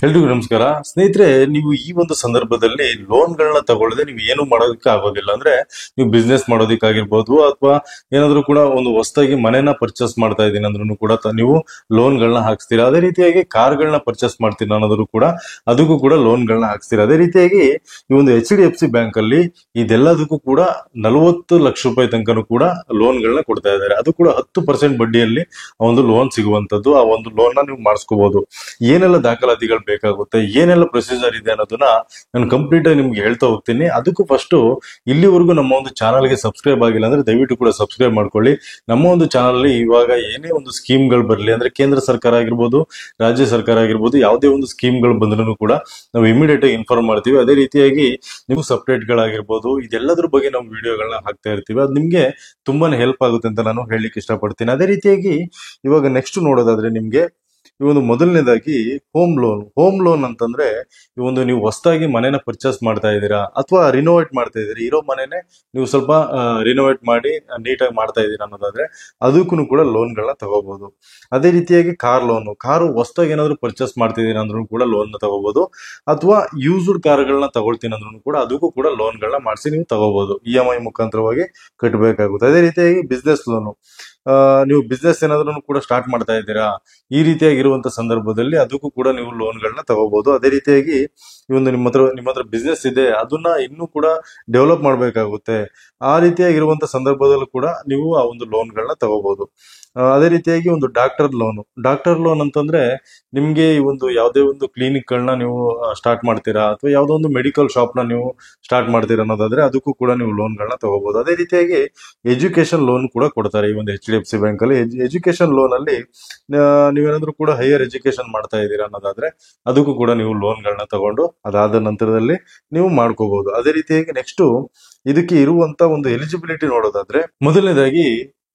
ಎಲ್ರಿಗೂ ನಮಸ್ಕಾರ ಸ್ನೇಹಿತರೆ. ನೀವು ಈ ಒಂದು ಸಂದರ್ಭದಲ್ಲಿ ಲೋನ್ಗಳನ್ನ ತಗೊಳ್ಳದೆ ನೀವು ಏನು ಮಾಡೋದಕ್ಕೆ ಆಗೋದಿಲ್ಲ. ಅಂದ್ರೆ ನೀವು ಬಿಸ್ನೆಸ್ ಮಾಡೋದಕ್ಕಾಗಿರ್ಬೋದು ಅಥವಾ ಏನಾದ್ರೂ ಕೂಡ ಒಂದು ಹೊಸದಾಗಿ ಮನೆನ ಪರ್ಚೇಸ್ ಮಾಡ್ತಾ ಇದ್ದೀನಿ ಅಂದ್ರೂ ಕೂಡ ನೀವು ಲೋನ್ಗಳನ್ನ ಹಾಕ್ಸ್ತೀರಾ. ಅದೇ ರೀತಿಯಾಗಿ ಕಾರ್ಗಳನ್ನ ಪರ್ಚೇಸ್ ಮಾಡ್ತೀನಿ ಅನ್ನೋದ್ರು ಕೂಡ ಅದಕ್ಕೂ ಕೂಡ ಲೋನ್ಗಳನ್ನ ಹಾಕ್ಸ್ತೀರಾ. ಅದೇ ರೀತಿಯಾಗಿ ಈ ಒಂದು HDFC ಬ್ಯಾಂಕ್ ಅಲ್ಲಿ ಇದೆಲ್ಲದಕ್ಕೂ ಕೂಡ 40 ಲಕ್ಷ ರೂಪಾಯಿ ತನಕನೂ ಕೂಡ ಲೋನ್ಗಳನ್ನ ಕೊಡ್ತಾ ಇದ್ದಾರೆ. ಅದು ಕೂಡ 10% ಬಡ್ಡಿಯಲ್ಲಿ ಆ ಒಂದು ಲೋನ್ ಸಿಗುವಂತದ್ದು. ಆ ಒಂದು ಲೋನ್ ನ ನೀವು ಮಾಡಿಸ್ಕೋಬಹುದು. ಏನೆಲ್ಲ ದಾಖಲಾತಿಗಳು ಬೇಕಾಗುತ್ತೆ, ಏನೆಲ್ಲ ಪ್ರೊಸೀಜರ್ ಇದೆ ಅನ್ನೋದನ್ನ ನಾನು ಕಂಪ್ಲೀಟ್ ಆಗಿ ನಿಮ್ಗೆ ಹೇಳ್ತಾ ಹೋಗ್ತೀನಿ. ಅದಕ್ಕೂ ಫಸ್ಟ್ ಇಲ್ಲಿವರೆಗೂ ನಮ್ಮ ಒಂದು ಚಾನಲ್ಗೆ ಸಬ್ಸ್ಕ್ರೈಬ್ ಆಗಿಲ್ಲ ಅಂದ್ರೆ ದಯವಿಟ್ಟು ಕೂಡ ಸಬ್ಸ್ಕ್ರೈಬ್ ಮಾಡ್ಕೊಳ್ಳಿ. ನಮ್ಮ ಒಂದು ಚಾನಲ್ ಅಲ್ಲಿ ಇವಾಗ ಏನೇ ಒಂದು ಸ್ಕೀಮ್ಗಳು ಬರಲಿ, ಅಂದ್ರೆ ಕೇಂದ್ರ ಸರ್ಕಾರ ಆಗಿರ್ಬೋದು, ರಾಜ್ಯ ಸರ್ಕಾರ ಆಗಿರ್ಬೋದು, ಯಾವುದೇ ಒಂದು ಸ್ಕೀಮ್ಗಳು ಬಂದ್ರೂ ಕೂಡ ನಾವು ಇಮಿಡಿಯೇಟ್ ಆಗಿ ಇನ್ಫಾರ್ಮ್ ಮಾಡ್ತೀವಿ. ಅದೇ ರೀತಿಯಾಗಿ ನೀವು ಸಪ್ರೇಟ್ ಗಳಾಗಿರ್ಬೋದು, ಇದೆಲ್ಲದ್ರ ಬಗ್ಗೆ ನಾವು ವಿಡಿಯೋಗಳನ್ನ ಹಾಕ್ತಾ ಇರ್ತೀವಿ. ಅದು ನಿಮ್ಗೆ ತುಂಬಾನೇ ಹೆಲ್ಪ್ ಆಗುತ್ತೆ ಅಂತ ನಾನು ಹೇಳಲಿಕ್ಕೆ ಇಷ್ಟಪಡ್ತೀನಿ. ಅದೇ ರೀತಿಯಾಗಿ ಇವಾಗ ನೆಕ್ಸ್ಟ್ ನೋಡೋದಾದ್ರೆ ನಿಮ್ಗೆ ಈ ಒಂದು ಮೊದಲನೇದಾಗಿ ಹೋಮ್ ಲೋನ್ ಅಂತಂದ್ರೆ ಈ ಒಂದು ನೀವು ಹೊಸದಾಗಿ ಮನೆನ ಪರ್ಚೇಸ್ ಮಾಡ್ತಾ ಇದ್ದೀರಾ ಅಥವಾ ರಿನೋವೇಟ್ ಮಾಡ್ತಾ ಇದ್ದೀರಾ, ಇರೋ ಮನೆನೆ ನೀವು ಸ್ವಲ್ಪ ರಿನೋವೇಟ್ ಮಾಡಿ ನೀಟಾಗಿ ಮಾಡ್ತಾ ಇದ್ದೀರಾ ಅನ್ನೋದಾದ್ರೆ ಅದಕ್ಕೂ ಕೂಡ ಲೋನ್ಗಳನ್ನ ತಗೋಬಹುದು. ಅದೇ ರೀತಿಯಾಗಿ ಕಾರು ಹೊಸದಾಗಿ ಏನಾದ್ರು ಪರ್ಚೇಸ್ ಮಾಡ್ತಿದ್ದೀರಾ ಅಂದ್ರೂ ಕೂಡ ಲೋನ್ ತಗೋಬಹುದು. ಅಥವಾ ಯೂಸ್ಡ್ ಕಾರ್ಗಳನ್ನ ತಗೊಳ್ತೀನಿ ಅಂದ್ರೂ ಕೂಡ ಅದಕ್ಕೂ ಕೂಡ ಲೋನ್ಗಳನ್ನ ಮಾಡಿಸಿ ನೀವು ತಗೋಬಹುದು. EMI ಮುಖಾಂತರವಾಗಿ ಕಟ್ಟಬೇಕಾಗುತ್ತೆ. ಅದೇ ರೀತಿಯಾಗಿ ಬಿಸ್ನೆಸ್ ಲೋನು, ನೀವು ಬಿಸ್ನೆಸ್ ಏನಾದ್ರೂ ಕೂಡ ಸ್ಟಾರ್ಟ್ ಮಾಡ್ತಾ ಇದ್ದೀರಾ, ಈ ರೀತಿಯಾಗಿರುವಂತ ಸಂದರ್ಭದಲ್ಲಿ ಅದಕ್ಕೂ ಕೂಡ ನೀವು ಲೋನ್ಗಳನ್ನ ತಗೋಬಹುದು. ಅದೇ ರೀತಿಯಾಗಿ ಈ ಒಂದು ನಿಮ್ಮ ಹತ್ರ ಬಿಸ್ನೆಸ್ ಇದೆ, ಅದನ್ನ ಇನ್ನೂ ಕೂಡ ಡೆವಲಪ್ ಮಾಡ್ಬೇಕಾಗುತ್ತೆ. ಆ ರೀತಿಯಾಗಿರುವಂತ ಸಂದರ್ಭದಲ್ಲೂ ಕೂಡ ನೀವು ಆ ಒಂದು ಲೋನ್ಗಳನ್ನ ತಗೋಬಹುದು. ಅದೇ ರೀತಿಯಾಗಿ ಒಂದು ಡಾಕ್ಟರ್ ಲೋನ್ ಅಂತಂದ್ರೆ ನಿಮ್ಗೆ ಈ ಒಂದು ಯಾವುದೇ ಒಂದು ಕ್ಲಿನಿಕ್ ಗಳನ್ನ ನೀವು ಸ್ಟಾರ್ಟ್ ಮಾಡ್ತೀರಾ ಅಥವಾ ಯಾವುದೋ ಒಂದು ಮೆಡಿಕಲ್ ಶಾಪ್ ನ ನೀವು ಸ್ಟಾರ್ಟ್ ಮಾಡ್ತೀರಾ ಅನ್ನೋದಾದ್ರೆ ಅದಕ್ಕೂ ಕೂಡ ನೀವು ಲೋನ್ಗಳನ್ನ ತಗೋಬಹುದು. ಅದೇ ರೀತಿಯಾಗಿ ಎಜುಕೇಶನ್ ಲೋನ್ ಕೂಡ ಕೊಡ್ತಾರೆ ಈ ಒಂದು HDFC ಬ್ಯಾಂಕ್ ಅಲ್ಲಿ. ಎಜುಕೇಶನ್ ಲೋನ್ ಅಲ್ಲಿ ನೀವೇನಾದ್ರೂ ಕೂಡ ಹೈಯರ್ ಎಜುಕೇಶನ್ ಮಾಡ್ತಾ ಇದ್ದೀರಾ ಅನ್ನೋದಾದ್ರೆ ಅದಕ್ಕೂ ಕೂಡ ನೀವು ಲೋನ್ಗಳನ್ನ ತಗೊಂಡು ಅದಾದ ನಂತರದಲ್ಲಿ ನೀವು ಮಾಡ್ಕೋಬಹುದು. ಅದೇ ರೀತಿಯಾಗಿ ನೆಕ್ಸ್ಟ್ ಇದಕ್ಕೆ ಇರುವಂತ ಒಂದು ಎಲಿಜಿಬಿಲಿಟಿ ನೋಡೋದಾದ್ರೆ ಮೊದಲನೇದಾಗಿ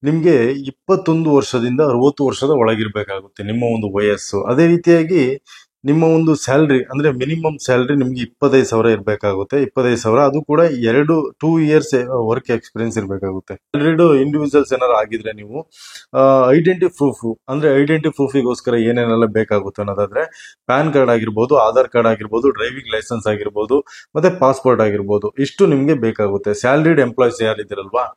ನಿಮ್ಗೆ 21 ವರ್ಷದಿಂದ 60 ವರ್ಷದ ಒಳಗಿರ್ಬೇಕಾಗುತ್ತೆ ನಿಮ್ಮ ಒಂದು ವಯಸ್ಸು. ಅದೇ ರೀತಿಯಾಗಿ ನಿಮ್ಮ ಒಂದು ಸ್ಯಾಲ್ರಿ ಅಂದ್ರೆ ಮಿನಿಮಮ್ ಸ್ಯಾಲ್ರಿ ನಿಮ್ಗೆ 25,000 ಇರ್ಬೇಕಾಗುತ್ತೆ. 25,000, ಅದು ಕೂಡ 2 ಇಯರ್ಸ್ ವರ್ಕ್ ಎಕ್ಸ್ಪೀರಿಯನ್ಸ್ ಇರ್ಬೇಕಾಗುತ್ತೆ. ಆಲ್ರೆಡಿ ಇಂಡಿವಿಜುವಲ್ಸ್ ಏನಾರು ಆಗಿದ್ರೆ ನೀವು ಐಡೆಂಟಿ ಪ್ರೂಫಿಗೋಸ್ಕರ ಏನೇನೆಲ್ಲ ಬೇಕಾಗುತ್ತೆ ಅನ್ನೋದಾದ್ರೆ ಪ್ಯಾನ್ ಕಾರ್ಡ್ ಆಗಿರ್ಬೋದು, ಆಧಾರ್ ಕಾರ್ಡ್ ಆಗಿರ್ಬೋದು, ಡ್ರೈವಿಂಗ್ ಲೈಸೆನ್ಸ್ ಆಗಿರ್ಬೋದು, ಮತ್ತೆ ಪಾಸ್ಪೋರ್ಟ್ ಆಗಿರ್ಬೋದು, ಇಷ್ಟು ನಿಮ್ಗೆ ಬೇಕಾಗುತ್ತೆ. ಸ್ಯಾಲ್ರಿಡ್ ಎಂಪ್ಲಾಯ್ಸ್ ಯಾರಿದ್ದೀರಲ್ವಾ,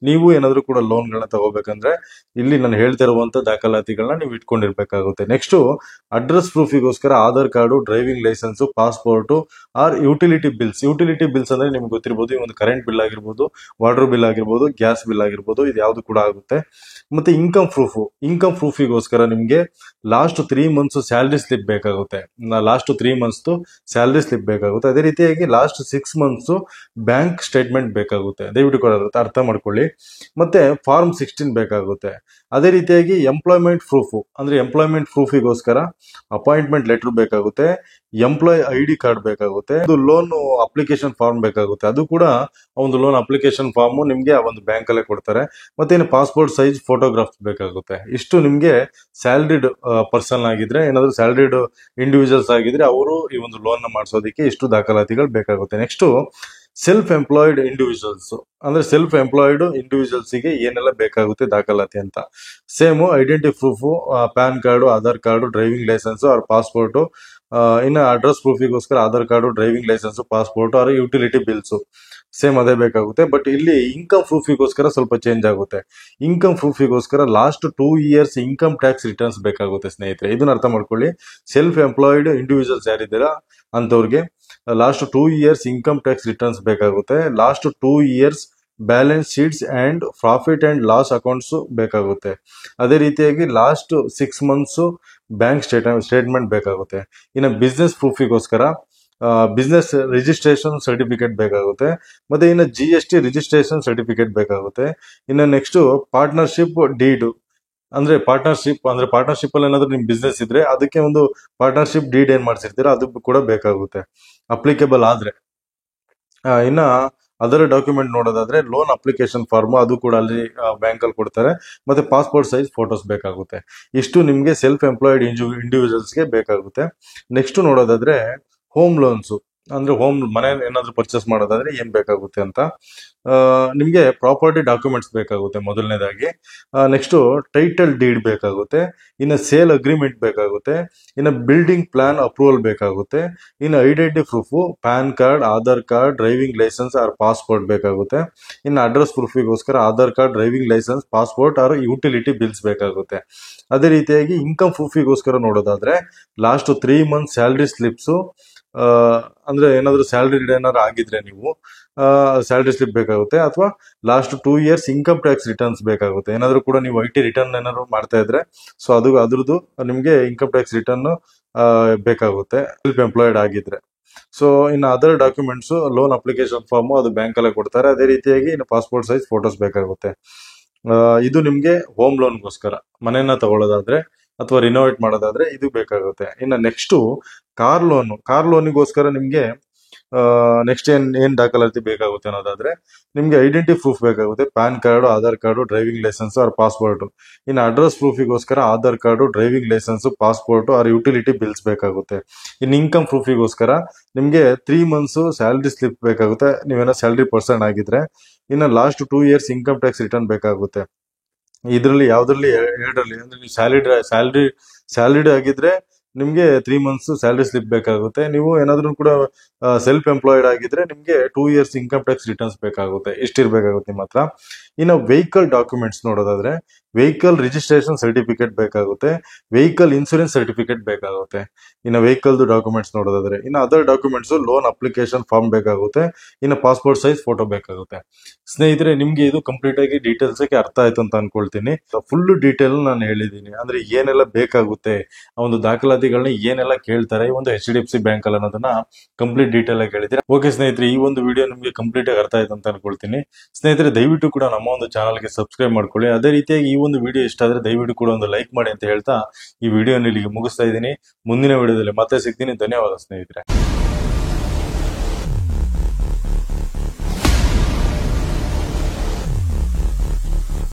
ನೀವು ಏನಾದ್ರು ಕೂಡ ಲೋನ್ಗಳನ್ನ ತಗೋಬೇಕಂದ್ರೆ ಇಲ್ಲಿ ನಾನು ಹೇಳ್ತಾ ಇರುವಂತ ದಾಖಲಾತಿಗಳನ್ನ ನೀವು ಇಟ್ಕೊಂಡಿರ್ಬೇಕಾಗುತ್ತೆ. ನೆಕ್ಸ್ಟ್ ಅಡ್ರೆಸ್ ಪ್ರೂಫಿಗೋಸ್ಕರ Aadhaar card, driving licence, passport or utility bills ಅಂದ್ರೆ ನಿಮ್ಗೆ ಗೊತ್ತಿರಬಹುದು, ಈ ಒಂದು ಕರೆಂಟ್ ಬಿಲ್ ಆಗಿರ್ಬೋದು, ವಾಟರ್ ಬಿಲ್ ಆಗಿರ್ಬೋದು, ಗ್ಯಾಸ್ ಬಿಲ್ ಆಗಿರ್ಬೋದು, ಇದು ಯಾವ್ದು ಕೂಡ ಆಗುತ್ತೆ. ಮತ್ತೆ ಇನ್ಕಮ್ ಪ್ರೂಫಿಗೋಸ್ಕರ ನಿಮ್ಗೆ ಲಾಸ್ಟ್ 3 ಮಂತ್ಸ್ ಸ್ಯಾಲರಿ ಸ್ಲಿಪ್ ಬೇಕಾಗುತ್ತೆ. ಅದೇ ರೀತಿಯಾಗಿ ಲಾಸ್ಟ್ 6 ಮಂತ್ಸ್ ಬ್ಯಾಂಕ್ ಸ್ಟೇಟ್ಮೆಂಟ್ ಬೇಕಾಗುತ್ತೆ. ದಯವಿಟ್ಟು ಕೂಡ ಅರ್ಥ ಮಾಡ್ಕೊಳ್ಳಿ. ಮತ್ತೆ ಫಾರ್ಮ್ 16 ಬೇಕಾಗುತ್ತೆ. ಅದೇ ರೀತಿಯಾಗಿ ಎಂಪ್ಲಾಯ್ಮೆಂಟ್ ಪ್ರೂಫಿಗೋಸ್ಕರ ಅಪಾಯಿಂಟ್ಮೆಂಟ್ ಲೆಟರ್ ಬೇಕಾಗುತ್ತೆ, ಎಂಪ್ಲಾಯ್ ID ಕಾರ್ಡ್ ಬೇಕಾಗುತ್ತೆ, ಒಂದು ಲೋನ್ ಅಪ್ಲಿಕೇಶನ್ ಫಾರ್ಮ್ ಬೇಕಾಗುತ್ತೆ. ಅದು ಕೂಡ ಒಂದು ಲೋನ್ ಅಪ್ಲಿಕೇಶನ್ ಫಾರ್ಮ್ ನಿಮ್ಗೆ ಆ ಒಂದು ಬ್ಯಾಂಕ್ ಅಲ್ಲೇ ಕೊಡ್ತಾರೆ. ಮತ್ತೆ ಪಾಸ್ಪೋರ್ಟ್ ಸೈಜ್ ಫೋಟೋಗ್ರಾಫ್ಸ್ ಬೇಕಾಗುತ್ತೆ. ಇಷ್ಟು ನಿಮ್ಗೆ ಸ್ಯಾಲ್ರಿಡ್ ಪರ್ಸನ್ ಆಗಿದ್ರೆ, ಏನಾದ್ರು ಸ್ಯಾಲ್ರಿಡ್ ಇಂಡಿವಿಜುವಲ್ಸ್ ಆಗಿದ್ರೆ ಅವರು ಈ ಒಂದು ಲೋನ್ ನ ಮಾಡಿಸೋದಕ್ಕೆ ಇಷ್ಟು ದಾಖಲಾತಿಗಳು ಬೇಕಾಗುತ್ತೆ. ನೆಕ್ಸ್ಟ್ ಸೆಲ್ಫ್ ಎಂಪ್ಲಾಯ್ಡ್ ಇಂಡಿವಿಜುವಲ್ಸ್ ಗೆ ಏನೆಲ್ಲ ಬೇಕಾಗುತ್ತೆ ದಾಖಲಾತಿ ಅಂತ same identity proof, PAN card, Aadhaar card, driving licence or passport. ಇನ್ನು ಅಡ್ರೆಸ್ ಪ್ರೂಫಿಗೋಸ್ಕರ Aadhaar card, driving licence, passport or utility bills same ಅದೇ ಬೇಕಾಗುತ್ತೆ. ಬಟ್ ಇಲ್ಲಿ ಇನ್ಕಮ್ ಪ್ರೂಫಿಗೋಸ್ಕರ ಸ್ವಲ್ಪ ಚೇಂಜ್ ಆಗುತ್ತೆ. ಇನ್ಕಮ್ ಪ್ರೂಫಿಗೋಸ್ಕರ last 2 years income tax returns ಬೇಕಾಗುತ್ತೆ ಸ್ನೇಹಿತರೆ. ಇದನ್ನ ಅರ್ಥ ಮಾಡ್ಕೊಳ್ಳಿ. ಸೆಲ್ಫ್ ಎಂಪ್ಲಾಯ್ಡ್ ಇಂಡಿವಿಜುವಲ್ಸ್ ಯಾರಿದ್ದೀರಾ ಅಂತವ್ರಿಗೆ last 2 years income tax returns ಬೇಕಾಗುತ್ತೆ. Last 2 years balance sheets and profit and loss accounts ಬೇಕಾಗುತ್ತೆ. ಅದೇ ರೀತಿಯಾಗಿ ಲಾಸ್ಟ್ 6 ಮಂತ್ಸ್ ಬ್ಯಾಂಕ್ ಸ್ಟೇಟ್ಮೆಂಟ್ ಬೇಕಾಗುತ್ತೆ. ಇನ್ನು ಬಿಸ್ನೆಸ್ ಪ್ರೂಫಿಗೋಸ್ಕರ ಬಿಸ್ನೆಸ್ ರಿಜಿಸ್ಟ್ರೇಷನ್ ಸರ್ಟಿಫಿಕೇಟ್ ಬೇಕಾಗುತ್ತೆ. ಮತ್ತೆ ಇನ್ನು GST ರಿಜಿಸ್ಟ್ರೇಷನ್ ಸರ್ಟಿಫಿಕೇಟ್ ಬೇಕಾಗುತ್ತೆ. ಇನ್ನು ನೆಕ್ಸ್ಟ್ ಪಾರ್ಟ್ನರ್ಶಿಪ್ ಡೀಡ್ ಅಂದ್ರೆ ಪಾರ್ಟ್ನರ್ಶಿಪ್ ಅಲ್ಲಿ ಏನಾದ್ರು ನಿಮ್ ಬಿಸ್ನೆಸ್ ಇದ್ರೆ ಅದಕ್ಕೆ ಒಂದು ಪಾರ್ಟ್ನರ್ಶಿಪ್ ಡೀಡ್ ಏನ್ ಮಾಡ್ಸಿರ್ತೀರಾ ಅದು ಕೂಡ ಬೇಕಾಗುತ್ತೆ ಅಪ್ಲಿಕೇಬಲ್ ಆದ್ರೆ. ಇನ್ನ ಅದರ ಡಾಕ್ಯುಮೆಂಟ್ ನೋಡೋದಾದ್ರೆ ಲೋನ್ ಅಪ್ಲಿಕೇಶನ್ ಫಾರ್ಮ್, ಅದು ಕೂಡ ಅಲ್ಲಿ ಬ್ಯಾಂಕ್ ಅಲ್ಲಿ ಕೊಡ್ತಾರೆ. ಮತ್ತೆ ಪಾಸ್ಪೋರ್ಟ್ ಸೈಜ್ ಫೋಟೋಸ್ ಬೇಕಾಗುತ್ತೆ. ಇಷ್ಟು ನಿಮ್ಗೆ ಸೆಲ್ಫ್ ಎಂಪ್ಲಾಯ್ಡ್ ಇಂಡಿವಿಜುವಲ್ಸ್ ಗೆ ಬೇಕಾಗುತ್ತೆ. ನೆಕ್ಸ್ಟ್ ನೋಡೋದಾದ್ರೆ ಹೋಮ್ ಲೋನ್ಸ್ ಅಂದ್ರೆ ಮನೆ ಏನಾದ್ರು ಪರ್ಚೇಸ್ ಮಾಡೋದಾದ್ರೆ ಏನ್ ಬೇಕಾಗುತ್ತೆ ಅಂತ. ನಿಮ್ಗೆ ಪ್ರಾಪರ್ಟಿ ಡಾಕ್ಯುಮೆಂಟ್ಸ್ ಬೇಕಾಗುತ್ತೆ ಮೊದಲನೇದಾಗಿ. ನೆಕ್ಸ್ಟ್ ಟೈಟಲ್ ಡೀಡ್ ಬೇಕಾಗುತ್ತೆ. ಇನ್ನು ಸೇಲ್ ಅಗ್ರಿಮೆಂಟ್ ಬೇಕಾಗುತ್ತೆ. ಇನ್ನು ಬಿಲ್ಡಿಂಗ್ ಪ್ಲಾನ್ ಅಪ್ರೂವಲ್ ಬೇಕಾಗುತ್ತೆ. ಇನ್ನು identity proof PAN card, Aadhaar card, driving licence or passport ಬೇಕಾಗುತ್ತೆ. ಇನ್ನು ಅಡ್ರೆಸ್ ಪ್ರೂಫಿಗೋಸ್ಕರ Aadhaar card, driving licence, passport or utility bills ಬೇಕಾಗುತ್ತೆ. ಅದೇ ರೀತಿಯಾಗಿ ಇನ್ಕಮ್ ಪ್ರೂಫಿಗೋಸ್ಕರ ನೋಡೋದಾದ್ರೆ ಲಾಸ್ಟ್ 3 ಮಂತ್ ಸ್ಯಾಲರಿ ಸ್ಲಿಪ್ಸ್, ಅಂದ್ರೆ ಏನಾದ್ರು ಸ್ಯಾಲರಿ ಏನಾದ್ರು ಆಗಿದ್ರೆ ನೀವು ಸ್ಯಾಲರಿ ಸ್ಲಿಪ್ ಬೇಕಾಗುತ್ತೆ. ಅಥವಾ last 2 years income tax returns ಬೇಕಾಗುತ್ತೆ. ಏನಾದ್ರು ಕೂಡ ನೀವು IT ರಿಟರ್ನ್ ಏನಾದ್ರು ಮಾಡ್ತಾ ಇದ್ರೆ ಸೊ ಅದ್ರದ್ದು ನಿಮ್ಗೆ ಇನ್ಕಮ್ ಟ್ಯಾಕ್ಸ್ ರಿಟರ್ನ್ ಬೇಕಾಗುತ್ತೆ ಸೆಲ್ಫ್ ಎಂಪ್ಲಾಯ್ಡ್ ಆಗಿದ್ರೆ. ಸೊ ಇನ್ನು other documents loan application form ಅದು ಬ್ಯಾಂಕ್ ಅಲ್ಲೇ ಕೊಡ್ತಾರೆ. ಅದೇ ರೀತಿಯಾಗಿ ಇನ್ನು ಪಾಸ್ಪೋರ್ಟ್ ಸೈಜ್ ಫೋಟೋಸ್ ಬೇಕಾಗುತ್ತೆ. ಇದು ನಿಮ್ಗೆ ಹೋಮ್ ಲೋನ್ಗೋಸ್ಕರ ಮನೆಯನ್ನ ತಗೊಳ್ಳೋದಾದ್ರೆ ಅಥವಾ ರಿನೋವೇಟ್ ಮಾಡೋದಾದ್ರೆ ಇದು ಬೇಕಾಗುತ್ತೆ. ಇನ್ನು ನೆಕ್ಸ್ಟ್ ಕಾರ್ ಲೋನಿಗೋಸ್ಕರ ನಿಮ್ಗೆ ನೆಕ್ಸ್ಟ್ ಏನ್ ದಾಖಲಾತಿ ಬೇಕಾಗುತ್ತೆ ಅನ್ನೋದಾದ್ರೆ ನಿಮ್ಗೆ ಐಡೆಂಟಿ ಪ್ರೂಫ್ ಬೇಕಾಗುತ್ತೆ. PAN card, Aadhaar card, driving licence or passport. ಇನ್ನು ಅಡ್ರೆಸ್ ಪ್ರೂಫಿಗೋಸ್ಕರ Aadhaar card, driving licence, passport or utility bills ಬೇಕಾಗುತ್ತೆ. ಇನ್ನು ಇನ್ಕಮ್ ಪ್ರೂಫಿಗೋಸ್ಕರ ನಿಮ್ಗೆ 3 ಮಂತ್ಸ್ ಸ್ಯಾಲರಿ ಸ್ಲಿಪ್ ಬೇಕಾಗುತ್ತೆ ನೀವೇನೋ ಸ್ಯಾಲರಿ ಪರ್ಸನ್ ಆಗಿದ್ರೆ. ಇನ್ನು last 2 years income tax return ಬೇಕಾಗುತ್ತೆ. ಇದರಲ್ಲಿ ಯಾವ್ದ್ರಲ್ಲಿ ಎರಡರಲ್ಲಿ ಅಂದ್ರೆ ನೀವು ಸ್ಯಾಲರಿಡ್ ಆಗಿದ್ರೆ ನಿಮ್ಗೆ 3 ಮಂತ್ಸ್ ಸ್ಯಾಲರಿ ಸ್ಲಿಪ್ ಬೇಕಾಗುತ್ತೆ. ನೀವು ಏನಾದ್ರೂ ಕೂಡ ಸೆಲ್ಫ್ ಎಂಪ್ಲಾಯ್ಡ್ ಆಗಿದ್ರೆ ನಿಮ್ಗೆ 2 ಇಯರ್ಸ್ ಇನ್ಕಮ್ ಟ್ಯಾಕ್ಸ್ ರಿಟರ್ನ್ಸ್ ಬೇಕಾಗುತ್ತೆ. ಇಷ್ಟಿರ್ಬೇಕಾಗುತ್ತೆ ನಿಮ್ಮ ಹತ್ರ. ಇನ್ನು ವೆಹಿಕಲ್ ಡಾಕ್ಯುಮೆಂಟ್ಸ್ ನೋಡೋದಾದ್ರೆ ವೆಹಿಕಲ್ ರಿಜಿಸ್ಟ್ರೇಷನ್ ಸರ್ಟಿಫಿಕೇಟ್ ಬೇಕಾಗುತ್ತೆ. ವೆಹಿಕಲ್ ಇನ್ಸೂರೆನ್ಸ್ ಸರ್ಟಿಫಿಕೇಟ್ ಬೇಕಾಗುತ್ತೆ. ಇನ್ನು ವೆಹಿಕಲ್ ಡಾಕ್ಯುಮೆಂಟ್ಸ್ ನೋಡೋದಾದ್ರೆ ಇನ್ನು other documents loan application form ಬೇಕಾಗುತ್ತೆ. ಇನ್ನು ಪಾಸ್ಪೋರ್ಟ್ ಸೈಜ್ ಫೋಟೋ ಬೇಕಾಗುತ್ತೆ. ಸ್ನೇಹಿತರೆ, ನಿಮ್ಗೆ ಇದು ಕಂಪ್ಲೀಟ್ ಆಗಿ ಡೀಟೇಲ್ಸ್ ಅರ್ಥ ಆಯ್ತು ಅಂತ ಅನ್ಕೊಳ್ತೀನಿ. ಫುಲ್ ಡೀಟೇಲ್ ನಾನು ಹೇಳಿದ್ದೀನಿ. ಅಂದ್ರೆ ಏನೆಲ್ಲ ಬೇಕಾಗುತ್ತೆ, ಆ ಒಂದು ದಾಖಲಾತಿಗಳನ್ನ ಏನೆಲ್ಲ ಕೇಳ್ತಾರೆ ಈ ಒಂದು HDFC ಬ್ಯಾಂಕ್ ಅಲ್ಲಿ ಅನ್ನೋದನ್ನ ಕಂಪ್ಲೀಟ್ ಡೀಟೇಲ್ ಆಗಿ ಹೇಳಿದ್ರೆ ಓಕೆ ಸ್ನೇಹಿತರೆ, ಈ ಒಂದು ವಿಡಿಯೋ ನಿಮ್ಗೆ ಕಂಪ್ಲೀಟ್ ಆಗಿ ಅರ್ಥ ಆಯ್ತು ಅಂತ ಅನ್ಕೊಳ್ತೀನಿ. ಸ್ನೇಹಿತರೆ, ದಯವಿಟ್ಟು ಕೂಡ ನಮ್ಮ ಒಂದು ಚಾನಲ್ಗೆ ಸಬ್ಸ್ಕ್ರೈಬ್ ಮಾಡ್ಕೊಳ್ಳಿ. ಅದೇ ರೀತಿಯಾಗಿ ಈ ಒಂದು ವಿಡಿಯೋ ಇಷ್ಟ ಆದ್ರೆ ದಯವಿಟ್ಟು ಕೂಡ ಒಂದು ಲೈಕ್ ಮಾಡಿ ಅಂತ ಹೇಳ್ತಾ ಈ ವಿಡಿಯೋ ಇಲ್ಲಿಗೆ ಮುಗಿಸ್ತಾ ಇದ್ದೀನಿ. ಮುಂದಿನ ವಿಡಿಯೋದಲ್ಲಿ ಮತ್ತೆ ಸಿಗ್ತೀನಿ. ಧನ್ಯವಾದ ಸ್ನೇಹಿತರೆ.